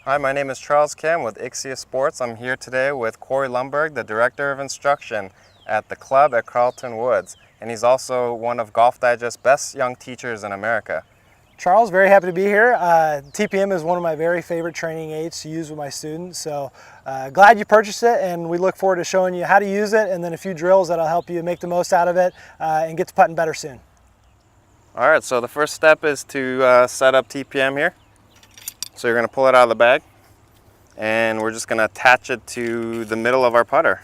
Hi, my name is Charles Kim with Ixia Sports. I'm here today with Corey Lumberg, the Director of Instruction at the club at Carlton Woods. And he's also one of Golf Digest's best young teachers in America. Charles, very happy to be here. TPM is one of my very favorite training aids to use with my students. So glad you purchased it, and we look forward to showing you how to use it and then a few drills that'll help you make the most out of it and get to putting better soon. All right, so the first step is to set up TPM here. So you're going to pull it out of the bag, and we're just going to attach it to the middle of our putter.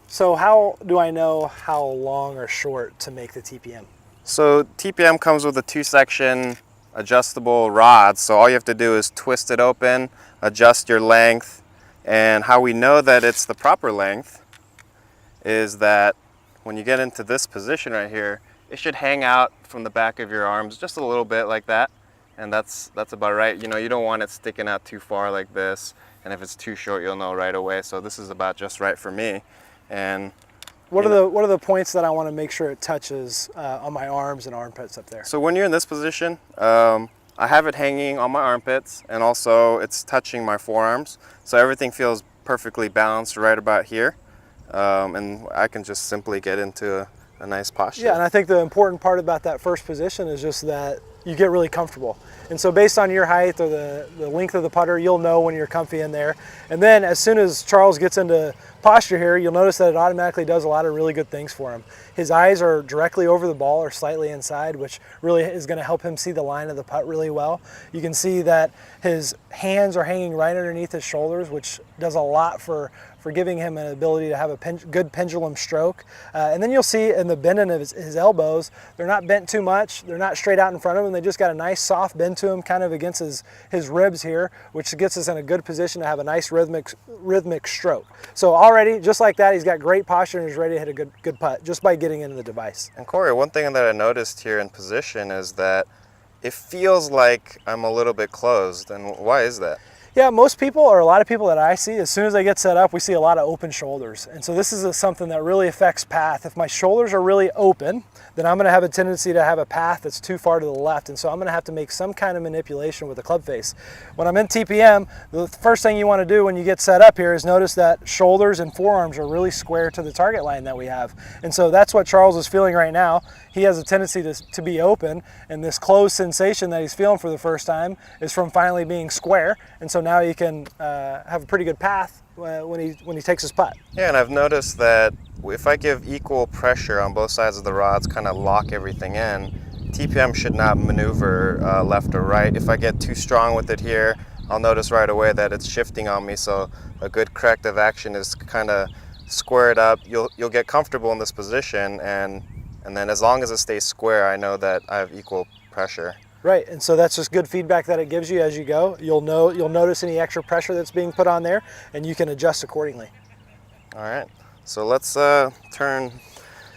So how do I know how long or short to make the TPM? So TPM comes with a 2-section adjustable rod, so all you have to do is twist it open, adjust your length, and how we know that it's the proper length is that when you get into this position right here, it should hang out from the back of your arms just a little bit like that. And that's about right. You know, you don't want it sticking out too far like this. And if it's too short, you'll know right away. So this is about just right for me. And what are the points that I want to make sure it touches on my arms and armpits up there? So when you're in this position, I have it hanging on my armpits, and also it's touching my forearms. So everything feels perfectly balanced right about here. And I can just simply get into a nice posture. Yeah, and I think the important part about that first position is just that you get really comfortable. And so based on your height or the length of the putter, you'll know when you're comfy in there. And then as soon as Charles gets into posture here, you'll notice that it automatically does a lot of really good things for him. His eyes are directly over the ball or slightly inside, which really is going to help him see the line of the putt really well. You can see that his hands are hanging right underneath his shoulders, which does a lot for giving him an ability to have a good pendulum stroke. And then you'll see in the bending of his elbows, they're not bent too much, they're not straight out in front of him, they just got a nice soft bend to him kind of against his ribs here, which gets us in a good position to have a nice rhythmic stroke. So already, just like that, he's got great posture and is ready to hit a good putt just by getting into the device. And Corey, one thing that I noticed here in position is that it feels like I'm a little bit closed, and why is that? Yeah, most people, or a lot of people that I see, as soon as they get set up, we see a lot of open shoulders. And so this is something that really affects path. If my shoulders are really open, then I'm gonna have a tendency to have a path that's too far to the left. And so I'm gonna have to make some kind of manipulation with the club face. When I'm in TPM, the first thing you wanna do when you get set up here is notice that shoulders and forearms are really square to the target line that we have. And so that's what Charles is feeling right now. He has a tendency to be open, and this closed sensation that he's feeling for the first time is from finally being square. And so now he can have a pretty good path when he takes his putt. Yeah, and I've noticed that if I give equal pressure on both sides of the rods, kind of lock everything in, TPM should not maneuver left or right. If I get too strong with it here, I'll notice right away that it's shifting on me. So a good corrective action is kind of square it up. You'll get comfortable in this position, and then as long as it stays square, I know that I have equal pressure. Right, and so that's just good feedback that it gives you as you go. You'll notice any extra pressure that's being put on there, and you can adjust accordingly. All right, so let's turn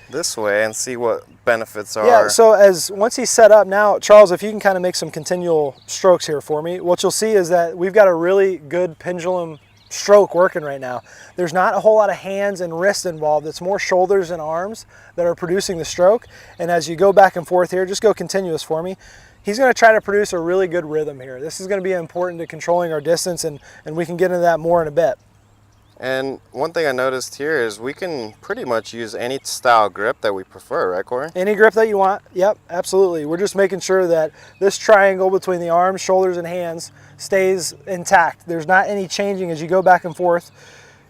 this way and see what benefits are. Yeah, so once he's set up now, Charles, if you can kind of make some continual strokes here for me, what you'll see is that we've got a really good pendulum stroke working right now. There's not a whole lot of hands and wrists involved. It's more shoulders and arms that are producing the stroke. And as you go back and forth here, just go continuous for me. He's going to try to produce a really good rhythm here. This is going to be important to controlling our distance, and we can get into that more in a bit. And one thing I noticed here is we can pretty much use any style grip that we prefer, right, Corey? Any grip that you want. Yep, absolutely. We're just making sure that this triangle between the arms, shoulders, and hands stays intact. There's not any changing as you go back and forth.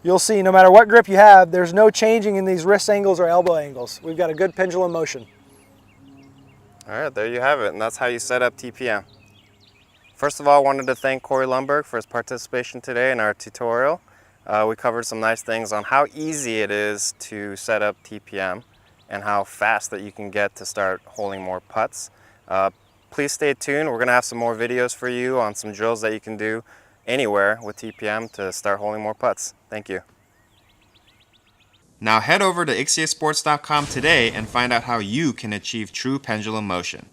You'll see no matter what grip you have, there's no changing in these wrist angles or elbow angles. We've got a good pendulum motion. All right, there you have it, and that's how you set up TPM. First of all, I wanted to thank Corey Lumberg for his participation today in our tutorial. We covered some nice things on how easy it is to set up TPM and how fast that you can get to start holding more putts. Please stay tuned. We're going to have some more videos for you on some drills that you can do anywhere with TPM to start holding more putts. Thank you. Now head over to ixiasports.com today and find out how you can achieve true pendulum motion.